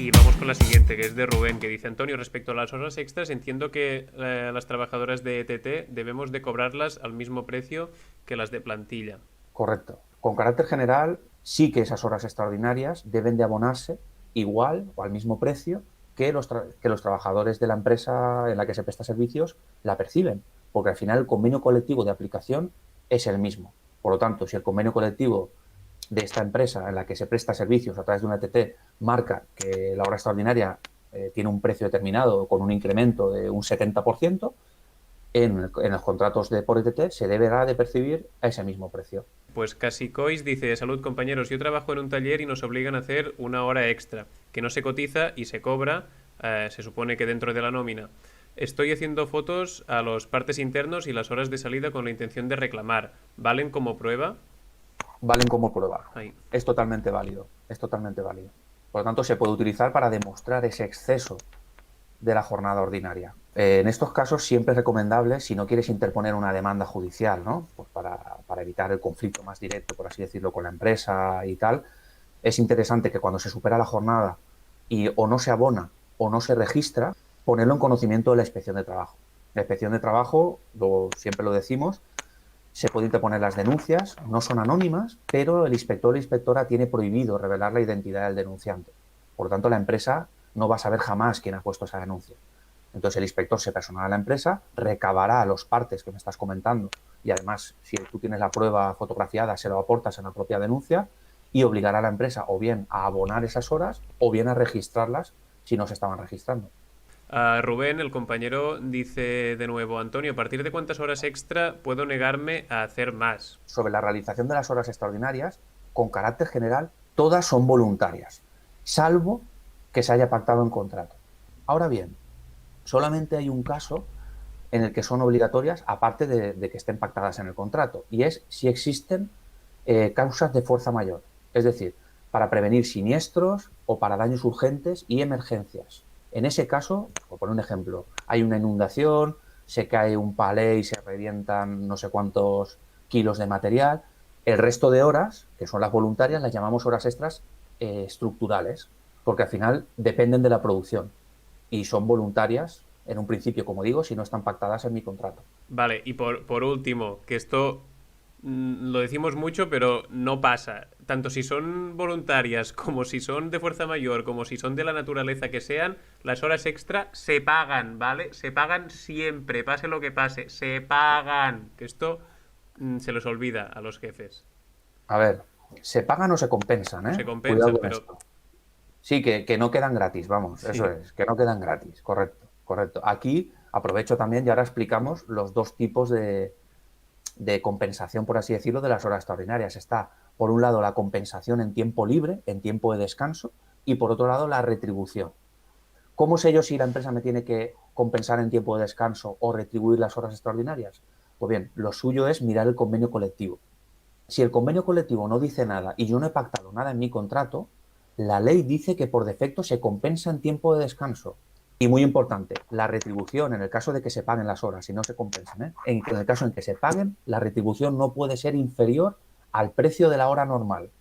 Y vamos con la siguiente, que es de Rubén, que dice: Antonio, respecto a las horas extras, entiendo que las trabajadoras de ETT debemos de cobrarlas al mismo precio que las de plantilla. Correcto. Con carácter general, sí que esas horas extraordinarias deben de abonarse igual o al mismo precio que los trabajadores de la empresa en la que se presta servicios la perciben, porque al final el convenio colectivo de aplicación es el mismo. Por lo tanto, si el convenio colectivo de esta empresa en la que se presta servicios a través de una ETT marca que la hora extraordinaria tiene un precio determinado con un incremento de un 70%, en los contratos de por ETT se deberá de percibir a ese mismo precio. Pues Casi Cois dice: salud compañeros, yo trabajo en un taller y nos obligan a hacer una hora extra, que no se cotiza y se cobra, se supone que dentro de la nómina. Estoy haciendo fotos a los partes internos y las horas de salida con la intención de reclamar. ¿Valen como prueba? Valen como prueba. Ahí. Es totalmente válido, es totalmente válido. Por lo tanto, se puede utilizar para demostrar ese exceso de la jornada ordinaria. En estos casos siempre es recomendable, si no quieres interponer una demanda judicial, ¿no? Pues para evitar el conflicto más directo, por así decirlo, con la empresa y tal, es interesante que cuando se supera la jornada y o no se abona o no se registra, ponerlo en conocimiento de la inspección de trabajo. La inspección de trabajo, siempre lo decimos, se pueden interponer las denuncias, no son anónimas, pero el inspector o la inspectora tiene prohibido revelar la identidad del denunciante. Por lo tanto, la empresa no va a saber jamás quién ha puesto esa denuncia. Entonces, el inspector se personará a la empresa, recabará los partes que me estás comentando y además, si tú tienes la prueba fotografiada, se lo aportas en la propia denuncia y obligará a la empresa o bien a abonar esas horas o bien a registrarlas si no se estaban registrando. Rubén, el compañero, dice de nuevo: Antonio, ¿a partir de cuántas horas extra puedo negarme a hacer más? Sobre la realización de las horas extraordinarias, con carácter general, todas son voluntarias, salvo que se haya pactado en contrato. Ahora bien, solamente hay un caso en el que son obligatorias, aparte de que estén pactadas en el contrato, y es si existen causas de fuerza mayor, es decir, para prevenir siniestros o para daños urgentes y emergencias. En ese caso, por poner un ejemplo, hay una inundación, se cae un palé y se revientan no sé cuántos kilos de material. El resto de horas, que son las voluntarias, las llamamos horas extras estructurales, porque al final dependen de la producción y son voluntarias en un principio, como digo, si no están pactadas en mi contrato. Vale, y por último, que esto lo decimos mucho, pero no pasa. Tanto si son voluntarias, como si son de fuerza mayor, como si son de la naturaleza que sean, las horas extra se pagan, ¿vale? Se pagan siempre, pase lo que pase, se pagan. Que esto se les olvida a los jefes. A ver, se pagan o se compensan, Se ¿eh? Cuidado compensan, con pero esto. Sí, que no quedan gratis, vamos, eso sí. es, que no quedan gratis, correcto, correcto. Aquí aprovecho también y ahora explicamos los dos tipos de compensación, por así decirlo, de las horas extraordinarias. Está, por un lado, la compensación en tiempo libre, en tiempo de descanso, y por otro lado, la retribución. ¿Cómo sé yo si la empresa me tiene que compensar en tiempo de descanso o retribuir las horas extraordinarias? Pues bien, lo suyo es mirar el convenio colectivo. Si el convenio colectivo no dice nada y yo no he pactado nada en mi contrato, la ley dice que por defecto se compensa en tiempo de descanso. Y muy importante, la retribución, en el caso de que se paguen las horas y no se compensen, en el caso en que se paguen, la retribución no puede ser inferior al precio de la hora normal.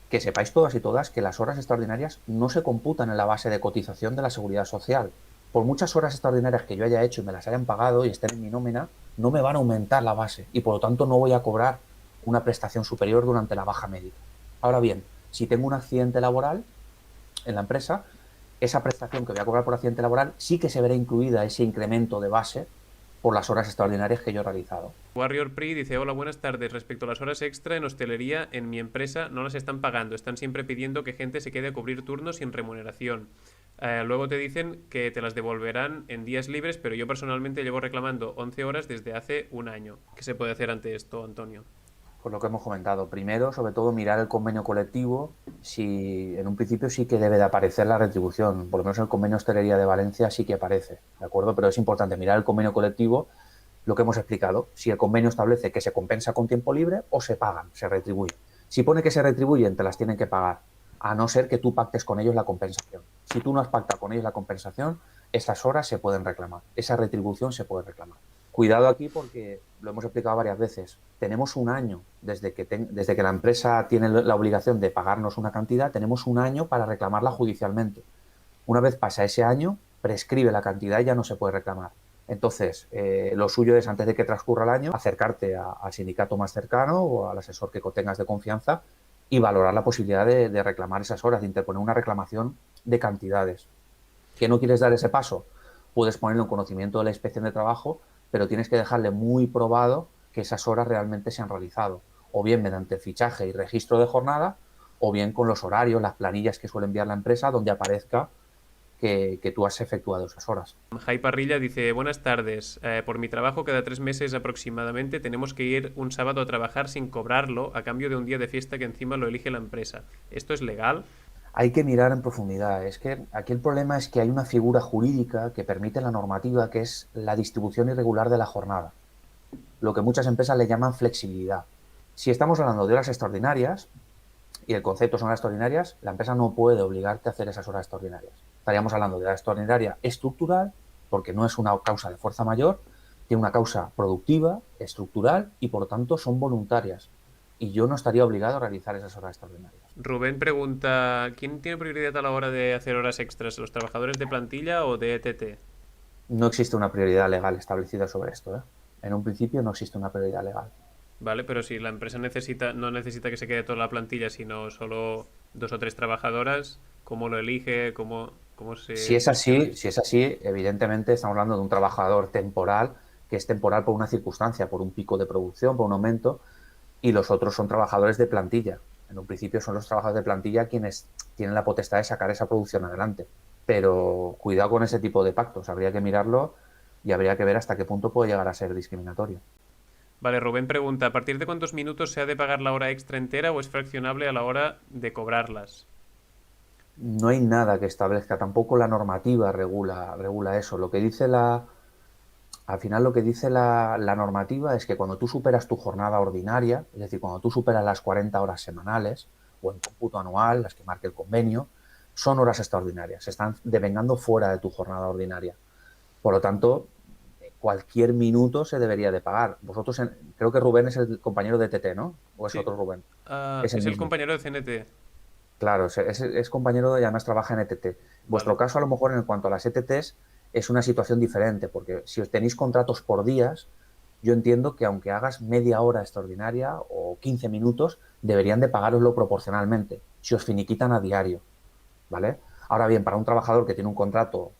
Que sepáis todas y todas que las horas extraordinarias no se computan en la base de cotización de la seguridad social. Por muchas horas extraordinarias que yo haya hecho y me las hayan pagado y estén en mi nómina, no me van a aumentar la base y por lo tanto no voy a cobrar una prestación superior durante la baja médica. Ahora bien, si tengo un accidente laboral en la empresa, esa prestación que voy a cobrar por accidente laboral sí que se verá incluida ese incremento de base por las horas extraordinarias que yo he realizado. Warrior Pri dice: hola, buenas tardes. Respecto a las horas extra en hostelería, en mi empresa no las están pagando. Están siempre pidiendo que gente se quede a cubrir turnos sin remuneración. Luego te dicen que te las devolverán en días libres, pero yo personalmente llevo reclamando 11 horas desde hace un año. ¿Qué se puede hacer ante esto, Antonio? Pues lo que hemos comentado. Primero, sobre todo, mirar el convenio colectivo. Si en un principio sí que debe de aparecer la retribución, por lo menos el convenio de hostelería de Valencia sí que aparece, ¿de acuerdo? Pero es importante mirar el convenio colectivo, lo que hemos explicado. Si el convenio establece que se compensa con tiempo libre o se pagan, se retribuye. Si pone que se retribuyen, te las tienen que pagar, a no ser que tú pactes con ellos la compensación. Si tú no has pactado con ellos la compensación, esas horas se pueden reclamar, esa retribución se puede reclamar. Cuidado aquí porque lo hemos explicado varias veces. Tenemos un año desde que la empresa tiene la obligación de pagarnos una cantidad, tenemos un año para reclamarla judicialmente. Una vez pasa ese año, prescribe la cantidad y ya no se puede reclamar. Entonces, lo suyo es, antes de que transcurra el año, acercarte al sindicato más cercano o al asesor que tengas de confianza y valorar la posibilidad de reclamar esas horas, de interponer una reclamación de cantidades. ¿Que no quieres dar ese paso? Puedes ponerlo en conocimiento de la inspección de trabajo, pero tienes que dejarle muy probado que esas horas realmente se han realizado, o bien mediante fichaje y registro de jornada, o bien con los horarios, las planillas que suele enviar la empresa, donde aparezca que tú has efectuado esas horas. Jai Parrilla dice, buenas tardes, por mi trabajo cada 3 meses aproximadamente tenemos que ir un sábado a trabajar sin cobrarlo a cambio de un día de fiesta que encima lo elige la empresa. ¿Esto es legal? Hay que mirar en profundidad. Es que aquí el problema es que hay una figura jurídica que permite la normativa, que es la distribución irregular de la jornada, lo que muchas empresas le llaman flexibilidad. Si estamos hablando de horas extraordinarias, y el concepto son horas extraordinarias, la empresa no puede obligarte a hacer esas horas extraordinarias. Estaríamos hablando de hora extraordinaria estructural, porque no es una causa de fuerza mayor, tiene una causa productiva, estructural, y por lo tanto son voluntarias. Y yo no estaría obligado a realizar esas horas extraordinarias. Rubén pregunta, ¿quién tiene prioridad a la hora de hacer horas extras, los trabajadores de plantilla o de ETT? No existe una prioridad legal establecida sobre esto, ¿eh? En un principio no existe una prioridad legal. Vale, pero si la empresa no necesita que se quede toda la plantilla, sino solo 2 o 3 trabajadoras, ¿cómo lo elige? ¿Cómo se gestiona eso? Si es así, evidentemente estamos hablando de un trabajador temporal, que es temporal por una circunstancia, por un pico de producción, por un aumento, y los otros son trabajadores de plantilla. En un principio son los trabajadores de plantilla quienes tienen la potestad de sacar esa producción adelante. Pero cuidado con ese tipo de pactos, habría que mirarlo y habría que ver hasta qué punto puede llegar a ser discriminatorio. Vale, Rubén pregunta, ¿a partir de cuántos minutos se ha de pagar la hora extra entera o es fraccionable a la hora de cobrarlas? No hay nada que establezca, tampoco la normativa regula eso. Al final lo que dice la normativa es que cuando tú superas tu jornada ordinaria, es decir, cuando tú superas las 40 horas semanales o en cómputo anual, las que marque el convenio, son horas extraordinarias, se están devengando fuera de tu jornada ordinaria. Por lo tanto, cualquier minuto se debería de pagar. Creo que Rubén es el compañero de TT, ¿no? ¿O es Sí, otro Rubén? Es el es el mismo. compañero de CNT. Claro, es compañero y además trabaja en ETT. Vuestro Vale. caso, a lo mejor, en cuanto a las ETTs, es una situación diferente, porque si os tenéis contratos por días, yo entiendo que aunque hagas media hora extraordinaria o 15 minutos, deberían de pagaroslo proporcionalmente, si os finiquitan a diario, ¿vale? Ahora bien, para un trabajador que tiene un contrato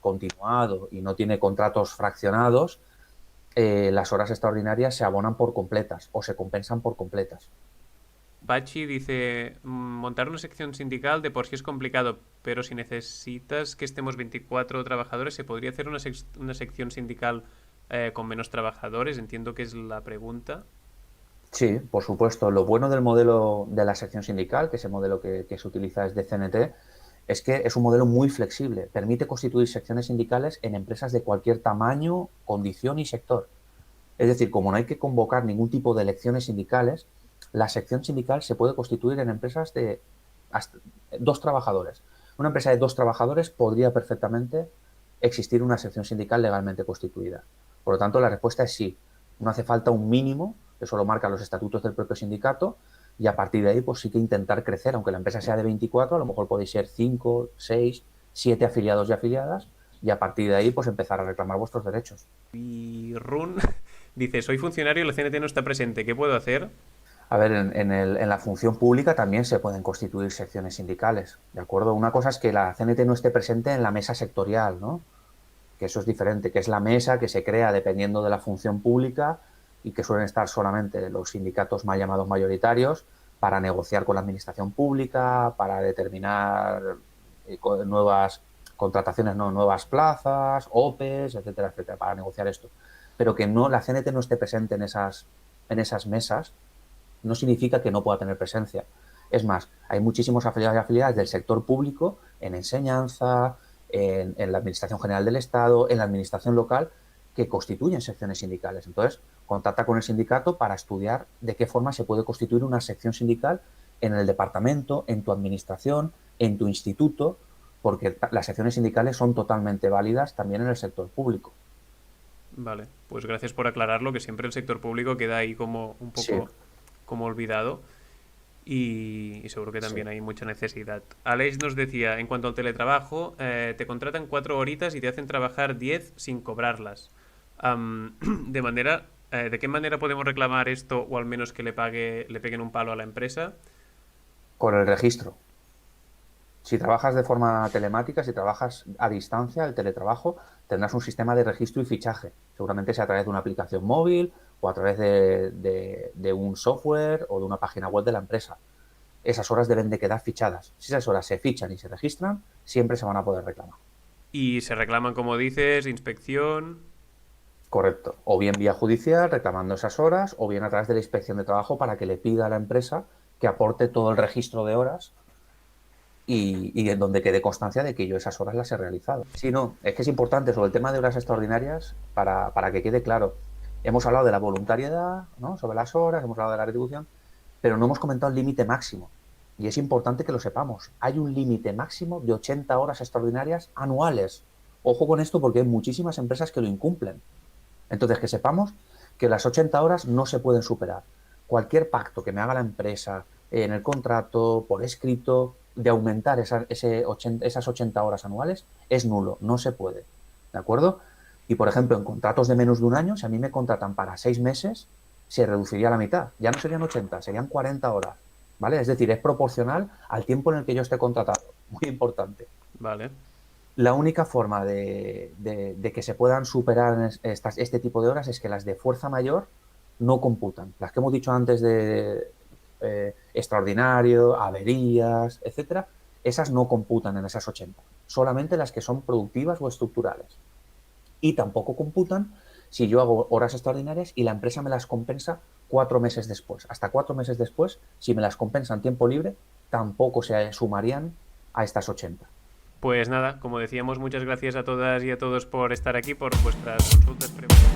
continuado y no tiene contratos fraccionados, las horas extraordinarias se abonan por completas o se compensan por completas. Pachi dice, montar una sección sindical de por sí es complicado, pero si necesitas que estemos 24 trabajadores, ¿se podría hacer una sección sindical con menos trabajadores? Entiendo que es la pregunta. Sí, por supuesto. Lo bueno del modelo de la sección sindical, que ese modelo que se utiliza es de CNT, es que es un modelo muy flexible. Permite constituir secciones sindicales en empresas de cualquier tamaño, condición y sector. Es decir, como no hay que convocar ningún tipo de elecciones sindicales, la sección sindical se puede constituir en empresas de hasta 2 trabajadores. Una empresa de 2 trabajadores podría perfectamente existir una sección sindical legalmente constituida. Por lo tanto, la respuesta es sí. No hace falta un mínimo, eso lo marcan los estatutos del propio sindicato, y a partir de ahí, pues sí que intentar crecer. Aunque la empresa sea de 24, a lo mejor podéis ser 5, 6, 7 afiliados y afiliadas, y a partir de ahí, pues empezar a reclamar vuestros derechos. Y Run dice, soy funcionario y la CNT no está presente, ¿qué puedo hacer? A ver, en la función pública también se pueden constituir secciones sindicales, ¿de acuerdo? Una cosa es que la CNT no esté presente en la mesa sectorial, ¿no? Que eso es diferente, que es la mesa que se crea dependiendo de la función pública y que suelen estar solamente los sindicatos mal llamados mayoritarios para negociar con la administración pública, para determinar nuevas contrataciones, no, nuevas plazas, OPEs, etcétera, etcétera, para negociar esto. Pero que no, la CNT no esté presente en esas mesas no significa que no pueda tener presencia. Es más, hay muchísimos afiliados y afiliadas del sector público en enseñanza, en la Administración General del Estado, en la Administración local, que constituyen secciones sindicales. Entonces, contacta con el sindicato para estudiar de qué forma se puede constituir una sección sindical en el departamento, en tu administración, en tu instituto, porque las secciones sindicales son totalmente válidas también en el sector público. Vale, pues gracias por aclararlo, que siempre el sector público queda ahí como un Sí. poco como olvidado. y seguro que también Sí. hay mucha necesidad. Aleix nos decía, en cuanto al teletrabajo, te contratan 4 horitas y te hacen trabajar 10 sin cobrarlas. De manera, ¿de qué manera podemos reclamar esto o al menos que le peguen un palo a la empresa? Con el registro. Si trabajas de forma telemática, si trabajas a distancia, el teletrabajo, tendrás un sistema de registro y fichaje. Seguramente sea a través de una aplicación móvil o a través de un software o de una página web de la empresa. Esas horas deben de quedar fichadas. Si esas horas se fichan y se registran, siempre se van a poder reclamar. Y se reclaman, como dices, inspección. Correcto. O bien vía judicial, reclamando esas horas, o bien a través de la inspección de trabajo para que le pida a la empresa que aporte todo el registro de horas y en donde quede constancia de que yo esas horas las he realizado. Sí, no, es que es importante sobre el tema de horas extraordinarias para que quede claro. Hemos hablado de la voluntariedad, ¿no? Sobre las horas, hemos hablado de la retribución, pero no hemos comentado el límite máximo. Y es importante que lo sepamos. Hay un límite máximo de 80 horas extraordinarias anuales. Ojo con esto porque hay muchísimas empresas que lo incumplen. Entonces, que sepamos que las 80 horas no se pueden superar. Cualquier pacto que me haga la empresa en el contrato, por escrito, de aumentar esas 80 horas anuales es nulo, no se puede. ¿De acuerdo? Y, por ejemplo, en contratos de menos de un año, si a mí me contratan para 6 meses, se reduciría a la mitad. Ya no serían 80, serían 40 horas. ¿Vale? Es decir, es proporcional al tiempo en el que yo esté contratado. Muy importante. Vale. La única forma de que se puedan superar este tipo de horas es que las de fuerza mayor no computan. Las que hemos dicho antes de extraordinario, averías, etcétera, esas no computan en esas 80. Solamente las que son productivas o estructurales. Y tampoco computan si yo hago horas extraordinarias y la empresa me las compensa 4 meses después. Hasta 4 meses después, si me las compensa en tiempo libre, tampoco se sumarían a estas 80. Pues nada, como decíamos, muchas gracias a todas y a todos por estar aquí, por vuestras consultas, preguntas.